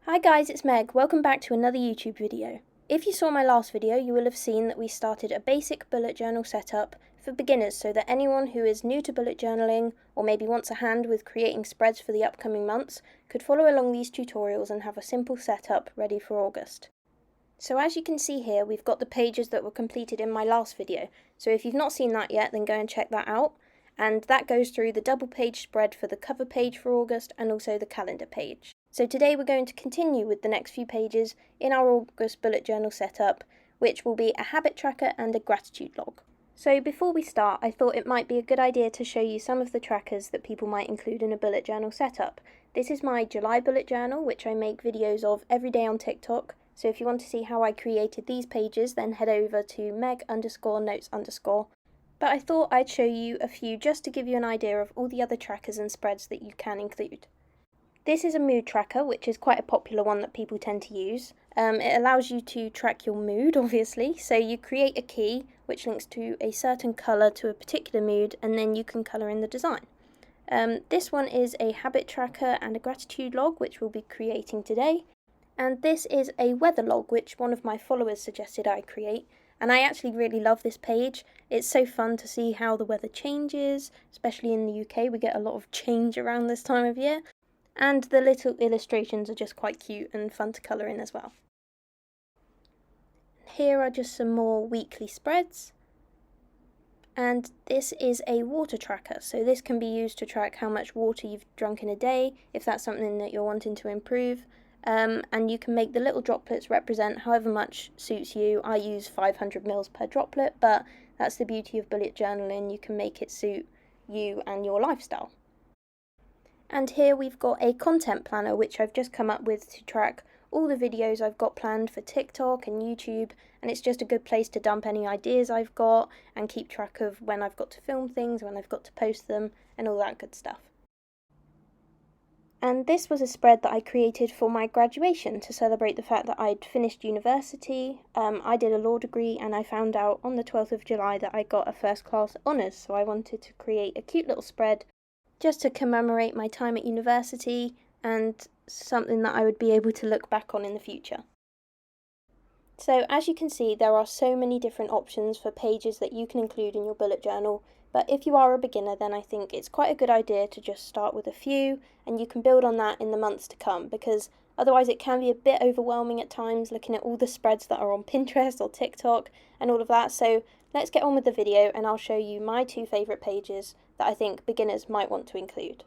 Hi guys, it's Meg. Welcome back to another YouTube video. If you saw my last video, you will have seen that we started a basic bullet journal setup for beginners so that anyone who is new to bullet journaling or maybe wants a hand with creating spreads for the upcoming months could follow along these tutorials and have a simple setup ready for August. So as you can see here, we've got the pages that were completed in my last video. So if you've not seen that yet, then go and check that out. And that goes through the double page spread for the cover page for August and also the calendar page. So today we're going to continue with the next few pages in our August bullet journal setup, which will be a habit tracker and a gratitude log. So before we start, I thought it might be a good idea to show you some of the trackers that people might include in a bullet journal setup. This is my July bullet journal, which I make videos of every day on TikTok. So if you want to see how I created these pages, then head over to meg_notes_. But I thought I'd show you a few just to give you an idea of all the other trackers and spreads that you can include. This is a mood tracker, which is quite a popular one that people tend to use. It allows you to track your mood, obviously. So you create a key, which links to a certain colour to a particular mood, and then you can colour in the design. This one is a habit tracker and a gratitude log, which we'll be creating today. And this is a weather log, which one of my followers suggested I create. And I actually really love this page. It's so fun to see how the weather changes, especially in the UK. We get a lot of change around this time of year. And the little illustrations are just quite cute and fun to colour in as well. Here are just some more weekly spreads. And this is a water tracker, so this can be used to track how much water you've drunk in a day, if that's something that you're wanting to improve. And you can make the little droplets represent however much suits you. I use 500 ml per droplet, but that's the beauty of bullet journaling. You can make it suit you and your lifestyle. And here we've got a content planner, which I've just come up with to track all the videos I've got planned for TikTok and YouTube, and it's just a good place to dump any ideas I've got and keep track of when I've got to film things, when I've got to post them, and all that good stuff. And this was a spread that I created for my graduation to celebrate the fact that I'd finished university. I did a law degree, and I found out on the 12th of July that I got a first class honours, so I wanted to create a cute little spread just to commemorate my time at university and something that I would be able to look back on in the future. So as you can see, there are so many different options for pages that you can include in your bullet journal, but if you are a beginner, then I think it's quite a good idea to just start with a few, and you can build on that in the months to come, because otherwise it can be a bit overwhelming at times looking at all the spreads that are on Pinterest or TikTok and all of that. So let's get on with the video, and I'll show you my two favourite pages that I think beginners might want to include.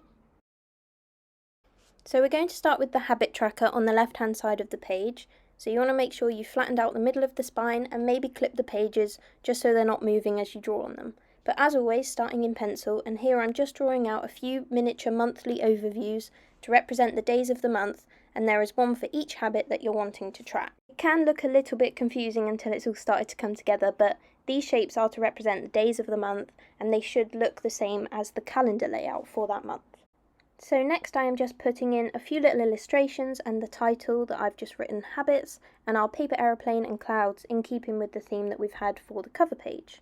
So we're going to start with the habit tracker on the left hand side of the page. So you want to make sure you flattened out the middle of the spine and maybe clip the pages just so they're not moving as you draw on them. But as always, starting in pencil, and here I'm just drawing out a few miniature monthly overviews to represent the days of the month, and there is one for each habit that you're wanting to track. It can look a little bit confusing until it's all started to come together, but these shapes are to represent the days of the month, and they should look the same as the calendar layout for that month. So next I am just putting in a few little illustrations and the title that I've just written, Habits, and our paper aeroplane and clouds in keeping with the theme that we've had for the cover page.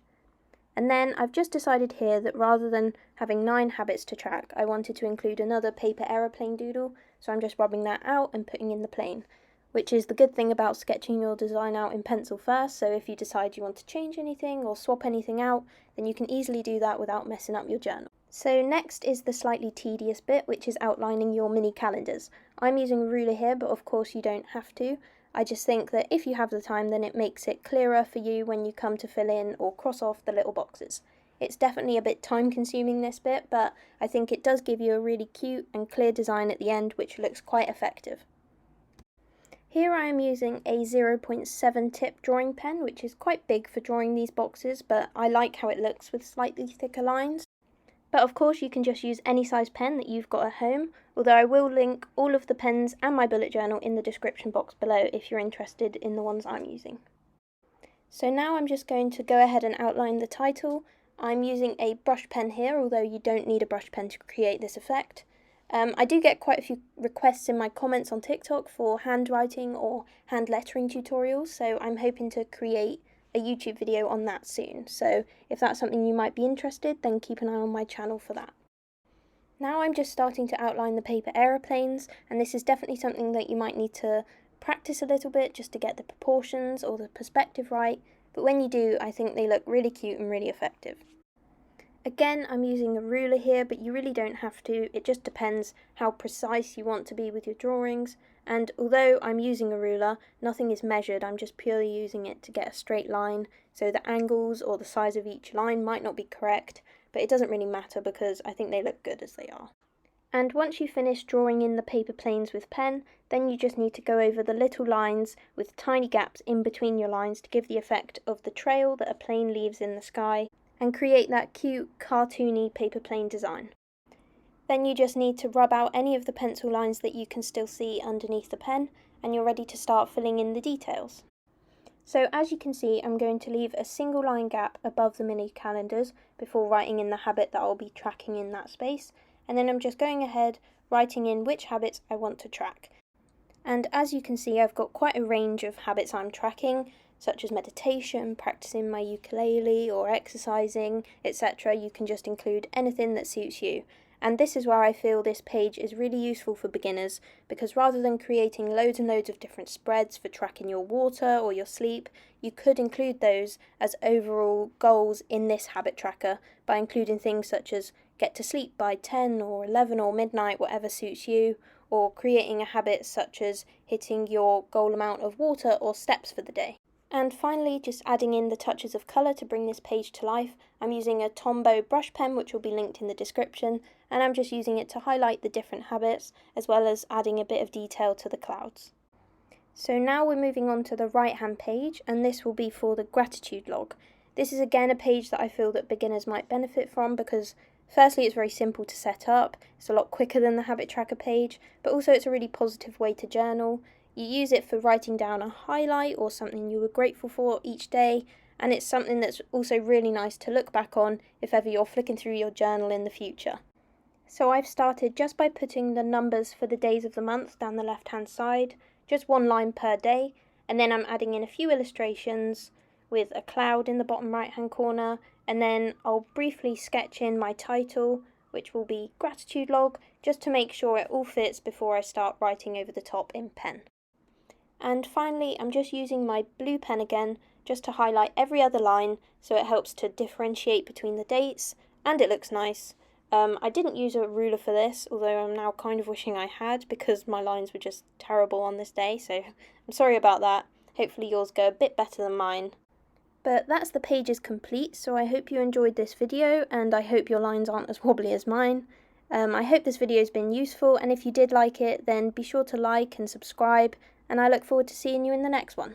And then I've just decided here that rather than having 9 habits to track, I wanted to include another paper aeroplane doodle, so I'm just rubbing that out and putting in the plane, which is the good thing about sketching your design out in pencil first, so if you decide you want to change anything or swap anything out, then you can easily do that without messing up your journal. So next is the slightly tedious bit, which is outlining your mini calendars. I'm using a ruler here, but of course you don't have to. I just think that if you have the time, then it makes it clearer for you when you come to fill in or cross off the little boxes. It's definitely a bit time consuming, this bit, but I think it does give you a really cute and clear design at the end, which looks quite effective. Here I am using a 0.7 tip drawing pen, which is quite big for drawing these boxes, but I like how it looks with slightly thicker lines. But of course you can just use any size pen that you've got at home, although I will link all of the pens and my bullet journal in the description box below if you're interested in the ones I'm using. So now I'm just going to go ahead and outline the title. I'm using a brush pen here, although you don't need a brush pen to create this effect. I do get quite a few requests in my comments on TikTok for handwriting or hand lettering tutorials, so I'm hoping to create a YouTube video on that soon. So if that's something you might be interested, then keep an eye on my channel for that. Now I'm just starting to outline the paper aeroplanes, and this is definitely something that you might need to practice a little bit just to get the proportions or the perspective right, but when you do, I think they look really cute and really effective. Again, I'm using a ruler here, but you really don't have to. It just depends how precise you want to be with your drawings, and although I'm using a ruler, nothing is measured, I'm just purely using it to get a straight line, so the angles or the size of each line might not be correct, but it doesn't really matter because I think they look good as they are. And once you finish drawing in the paper planes with pen, then you just need to go over the little lines with tiny gaps in between your lines to give the effect of the trail that a plane leaves in the sky and create that cute, cartoony paper plane design. Then you just need to rub out any of the pencil lines that you can still see underneath the pen, and you're ready to start filling in the details. So as you can see, I'm going to leave a single line gap above the mini calendars before writing in the habit that I'll be tracking in that space, and then I'm just going ahead writing in which habits I want to track. And as you can see, I've got quite a range of habits I'm tracking, such as meditation, practicing my ukulele or exercising, etc. You can just include anything that suits you. And this is where I feel this page is really useful for beginners, because rather than creating loads and loads of different spreads for tracking your water or your sleep, you could include those as overall goals in this habit tracker by including things such as get to sleep by 10 or 11 or midnight, whatever suits you, or creating a habit such as hitting your goal amount of water or steps for the day. And finally, just adding in the touches of colour to bring this page to life. I'm using a Tombow brush pen, which will be linked in the description, and I'm just using it to highlight the different habits, as well as adding a bit of detail to the clouds. So now we're moving on to the right-hand page, and this will be for the gratitude log. This is again a page that I feel that beginners might benefit from because firstly, it's very simple to set up, it's a lot quicker than the habit tracker page, but also it's a really positive way to journal. You use it for writing down a highlight or something you were grateful for each day, and it's something that's also really nice to look back on if ever you're flicking through your journal in the future. So I've started just by putting the numbers for the days of the month down the left-hand side, just one line per day, and then I'm adding in a few illustrations with a cloud in the bottom right-hand corner, and then I'll briefly sketch in my title, which will be Gratitude Log, just to make sure it all fits before I start writing over the top in pen. And finally, I'm just using my blue pen again, just to highlight every other line, so it helps to differentiate between the dates, and it looks nice. I didn't use a ruler for this, although I'm now kind of wishing I had, because my lines were just terrible on this day, so I'm sorry about that. Hopefully yours go a bit better than mine. But that's the pages complete, so I hope you enjoyed this video, and I hope your lines aren't as wobbly as mine. I hope this video has been useful, and if you did like it, then be sure to like and subscribe, and I look forward to seeing you in the next one.